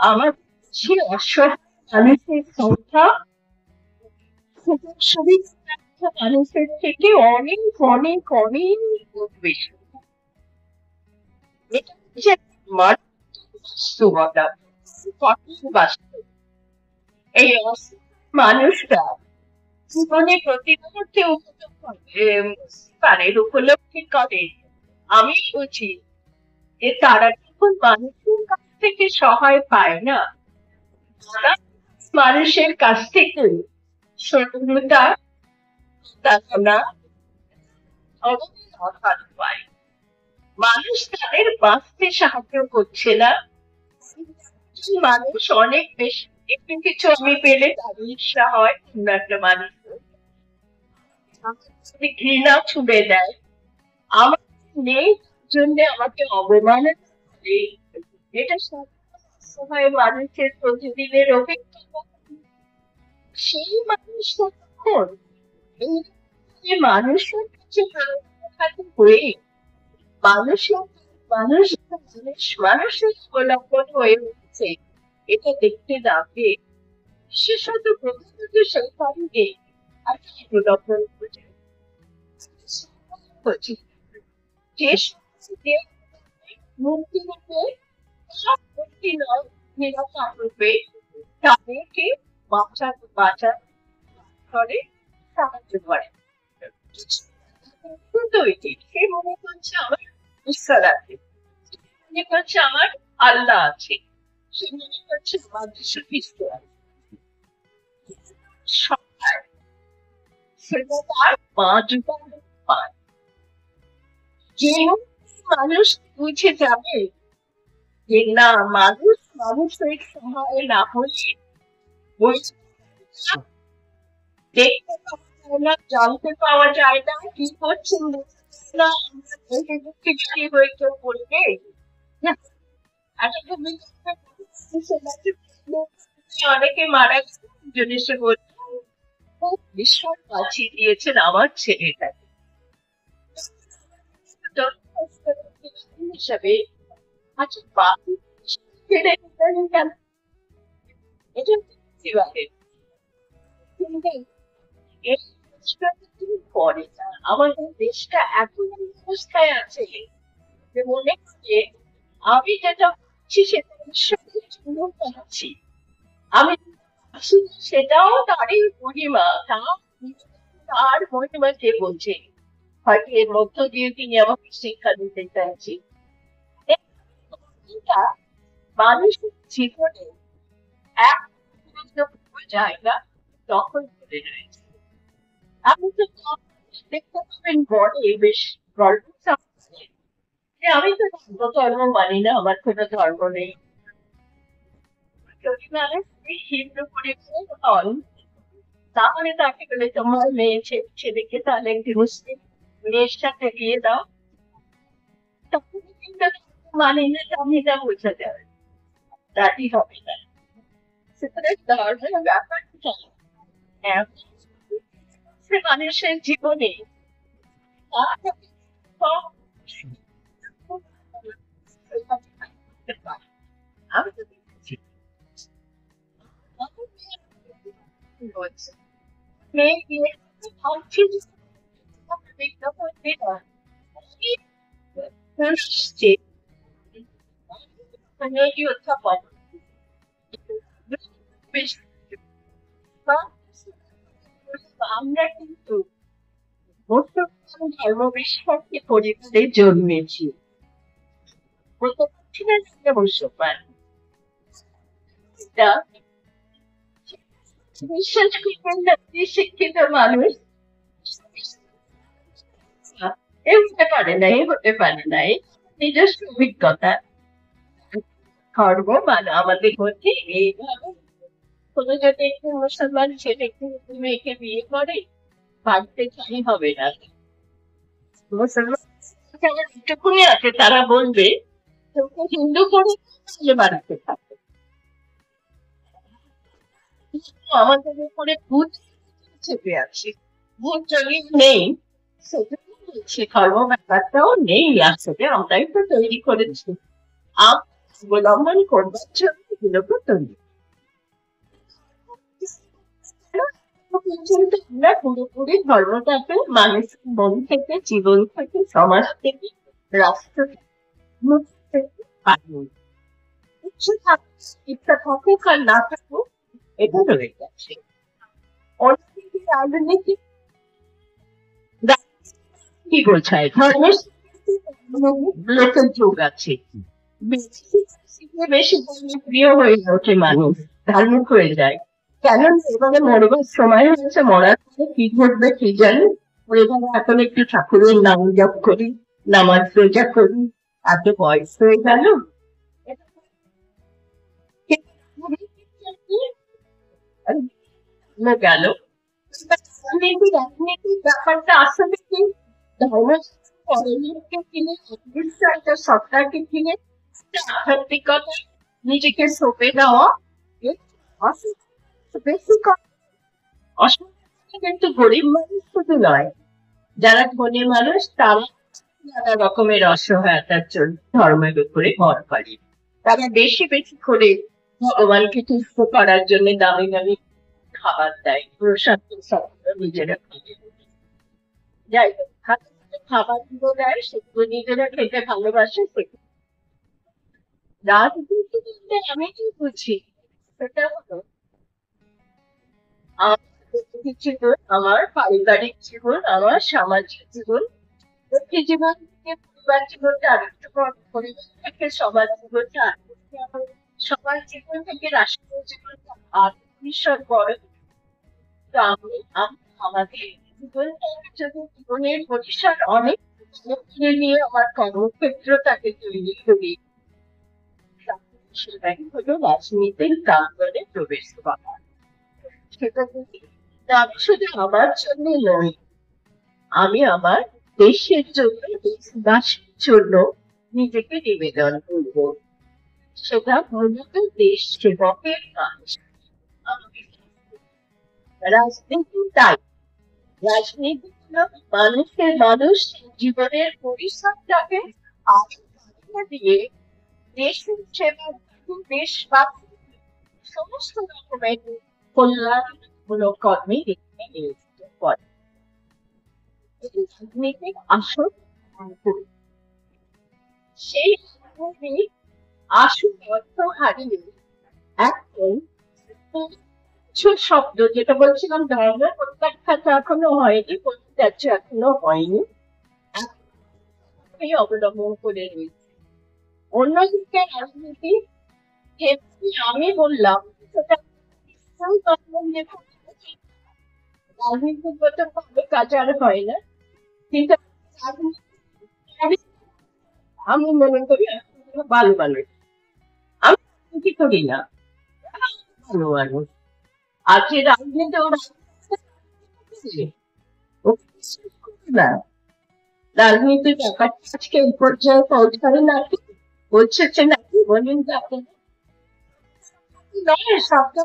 আমার কাছে অসহায় মানুষের সংখ্যা সুযোগ সুবিধা মানুষের থেকে অনেক অনেক অনেক গুণ বেশি। এটা হচ্ছে মারাত্মক বাস্তবতা, কঠিন বাস্তব। এই অসহায় মানুষরা জীবনে প্রতি মুহূর্তে উপলব্ধি করে। আমি বুঝি যে তারা যখন মানুষের কাছ থেকে সহায় পায় না, তারা মানুষের কাছ থেকে সত্যতা, প্রার্থনা, অবস্থান পায়। মানুষ তাদের বাঁচতে সাহায্য করছে না, মানুষ অনেক বেশি একটু কিছু আমি পেলে তার ঈর্ষা হয়, অন্য একটা মানুষ যদি ঘৃণা ছুড়ে দেয়, আমার নেই জন্য আমাকে অবমাননা করে, এটা সবসময় মানুষের প্রতিদিনের অভিজ্ঞতা। সেই মানুষটা তখন এই যে মানুষের কাছে প্রত্যাখ্যাত হয়ে মানুষের মানুষ জিনিস মানুষের অবলম্বন হয়ে উঠছে, এটা দেখতে না পেয়ে বিশেষত প্রথমত সেই কারণে আমি অবলম্বন করি যে মূর্তি রূপে মূর্তি নয় নিরাকার রূপে তাদেরকে বাঁচার করে সাহায্য করে। দ্বৈতিক, সে মনে করছে আমার ঈশ্বর আছে, মনে করছে আমার আল্লাহ আছে, সে মনে করছে আমার যীশু খ্রিস্ট আছে, সবাই সেটা তার বাঁচবার উপায়। যে মানুষ বুঝে যাবে যে না, মানুষ মানুষের সহায় না হলে দেখতে পাওয়া যায় না, জানতে পাওয়া যায় না, কি করছেন না, হয়ে কেউ বলবে অনেকে মারা গেছে এসে বলছে ঈশ্বর বাঁচিয়ে দিয়েছেন আমার ছেলেটাকে হিসাবে। আচ্ছা, বাকি ছেড়ে দিলেন কেন? এটা পরে না, আমাদের দেশটা এমন অবস্থায় আছে যে মনে হচ্ছে আমি যেটা ভাবছি সেটা ঈশ্বরের জন্য ভাবছি, আমি সেটাও তারই মহিমা, তার মহিমা কে বলছে, হয়তো এর মধ্য দিয়ে তিনি আমাকে শিক্ষা দিতে চাইছি। মানুষের জীবনে এক জায়গা দখল করে রয়েছে। আপনি তো দেখতে পাবেন বড়ে বেশ গল্প যে আমি তো ধর্ম মানি না, আমার কোনো ধর্ম নেই। যদি মানুষ হিন্দু পরিবারের হন, তাহলে তাকে বলে তোমার মেয়ে ছেলেকে তাহলে একটি মুসলিম মেয়ের সাথে বিয়ে দাও, তখন কিন্তু মানি না, আমি না বোঝা যাবে, রাজি হবে না। সুতরাং ধর্মের ব্যাপারটা মানুষের জীবনে আমি তো দেখছি মেয়ে বিয়ে ভাবছি বিজ্ঞাপন মেয়েটি উত্থাপন আমরা কিন্তু ধর্ম বিশ্বাসকে পরিবারে জন্মেছি, মুসলমান বিশ্বাস করবেন না, শিক্ষিত মানুষ এ হতে পারে না, এ হতে পারে না, নিজস্ব অভিজ্ঞতা। ধর্ম মানে আমাদের মধ্যে এইভাবে কোনো যদি একটি মুসলমান ছেলে মেয়েকে বিয়ে করে বাড়িতে চাই হবে না, মুসলমান যেটুকুনি আছে তারা বলবে তোকে হিন্দু করে বাড়িতে থাকে। আমাদের উপরে ভূত চেপে আছে, ভূত যদি নেই সে ধর্ম ব্যাপারটাও নেই, আসলে আমরাই তো তৈরি করেছি। অবলম্বন করবার জন্য এগুলোকে তৈরি পর্যন্ত আমরা পুরোপুরি ধর্মটাকে মানুষের মন থেকে, জীবন থেকে, সমাজ থেকে, রাষ্ট্র থেকে পাইনি। ইচ্ছা থাকুক আর না থাকুক, এটা রয়ে গেছে। অন্যদিকে রাজনীতি কি বোঝায়? ধর্মের লোকের যোগ আছে, বেশি প্রিয় হয়ে ওঠে মানুষ, ধার্মিক হয়ে যায়। কেন এবারে মরবার সময় হয়েছে, মরার পরে কি ঘটবে কি জানি, এবারে এখন একটু ঠাকুরের নাম জপ করি, নামাজ রোজা করি, এত বয়স হয়ে গেল, গেল। রাজনীতির ব্যাপারটা আসলে কি, ধর্ম পরলোককে কিনে, অদৃশ্য একটা সত্তাকে কিনে, আধ্যাত্মিকতা নিজেকে সঁপে দেওয়া, বেশি কিন্তু গরিব মানুষ শুধু নয়, যারা ধনী মানুষ তারা নানা রকমের অসহায়তার জন্য ধর্মের উপরে ভর করে। তারা বেশি বেশি করে ভগবানকে তুষ্ট করার জন্য দামি দামি খাবার দেয়, প্রসাদ নিজেরা খাবে। যাই হোক, খাবার গুলো দেয়, সেগুলো নিজেরা খেতে ভালোবাসে। রাজনীতি বলতে আমি কি বুঝি, সেটা হলো আমার জীবন, আমার পারিবারিক জীবন, আমার সামাজিক জীবন, ব্যক্তি জীবন থেকে পরিবার জীবনটা আরেকটু পরিবার থেকে সমাজ জীবনটা, সমাজ জীবন থেকে রাষ্ট্রীয় জীবনটা আর ভবিষ্যৎ বড়। আমি আমাদের জীবনটাকে যদি জীবনের পরিসর অনেক নিয়ে আমার কর্মক্ষেত্রটাকে তৈরি করি, সেটাই হলো রাজনীতির প্রাঙ্গণে প্রবেশ করা। সেটা আমি শুধু আমার জন্য নয়, আমি আমার দেশের জন্য, দেশবাসীর জন্য নিজেকে নিবেদন করব। সেটা মূলত দেশ সেবকের কাজ। রাজনীতি তাই, রাজনীতি হলো মানুষ জীবনের পরিসরটাকে আরো দিয়ে দেশের সেবা, দেশবাসী সমস্ত রকমের কল্যাণমূলক কর্মে নিয়োজিত করে। রাজনীতির আসল সেই আসল অর্থ হারিয়ে এখন শব্দ, যেটা বলছিলাম ধর্ম প্রত্যাখ্যা এখনো হয়নি, যাচ্ছে এখনো হয়নি, অবলম্বন করে রয়েছে। অন্যদিকে রাজনীতি, আমি বললাম সেটা রাজনীতিগত ভাবে কাজ আর হয় না, কিন্তু আমি মনে করি ভালো মানুষ, আমি রাজনীতি করি না, ভালো মানুষ। আজকে রাজনীতি না, রাজনীতির ব্যাপারটা আজকে এই পর্যায়ে পৌঁছায় নাকি, পৌঁছেছে নাকি বলুন তো আপনারা? নয়, সবটা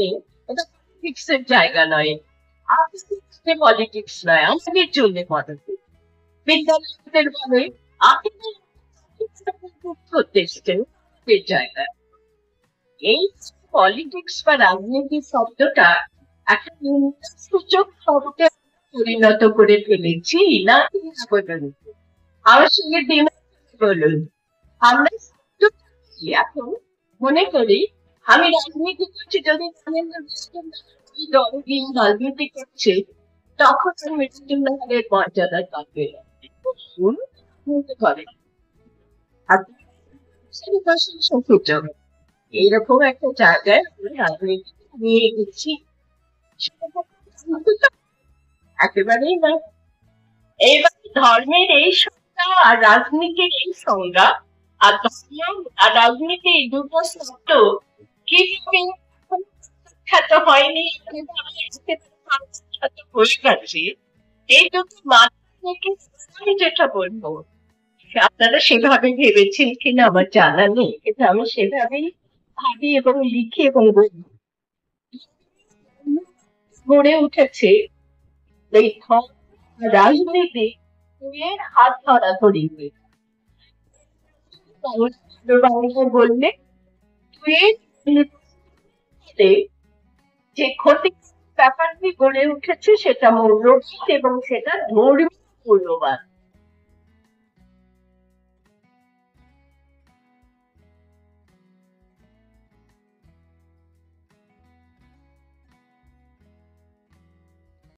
পলিটিক্সের জায়গা নয়, পলিটিক্স নয়, আমাদের জন্য পলিটিক্স। বিদ্যালয়দের বলে আপনি করতে এসছেন জায়গায়। এই পলিটিক্স বা রাজনীতি শব্দটা একটা সূচক শব্দে পরিণত করে ফেলেছি না, আমার সঙ্গে দিন বলুন। আমরা এখন মনে করি আমি রাজনীতি করছি, যদি রাজনীতি করছে, তখন মৃত্যুর মর্যাদা পাবে এইরকম একটা জায়গায় রাজনীতি নিয়ে গেছি, একেবারেই না। এইবার ধর্মের এই সংজ্ঞা আর রাজনীতির এই সংজ্ঞা, আর ধর্ম আর রাজনীতি এই দুটো শব্দ কিভাবে খ্যাত হয়নি, হয়ে গেছে, এই দুটো মাধ্যমে আমি যেটা বলবো, আপনারা সেভাবে ভেবেছেন কিনা আমার জানা নেই, কিন্তু আমি সেভাবেই ভাবি এবং লিখি এবং বলি। গড়ে উঠেছে এই রাজনীতি মেয়ের হাত ধরাধরি হয়ে বাবাকে বললে তুই যে ক্ষতি ব্যাপারটি গড়ে উঠেছে সেটা মৌলবাদ এবং সেটা ধর্মীয় মূল্যবাদ।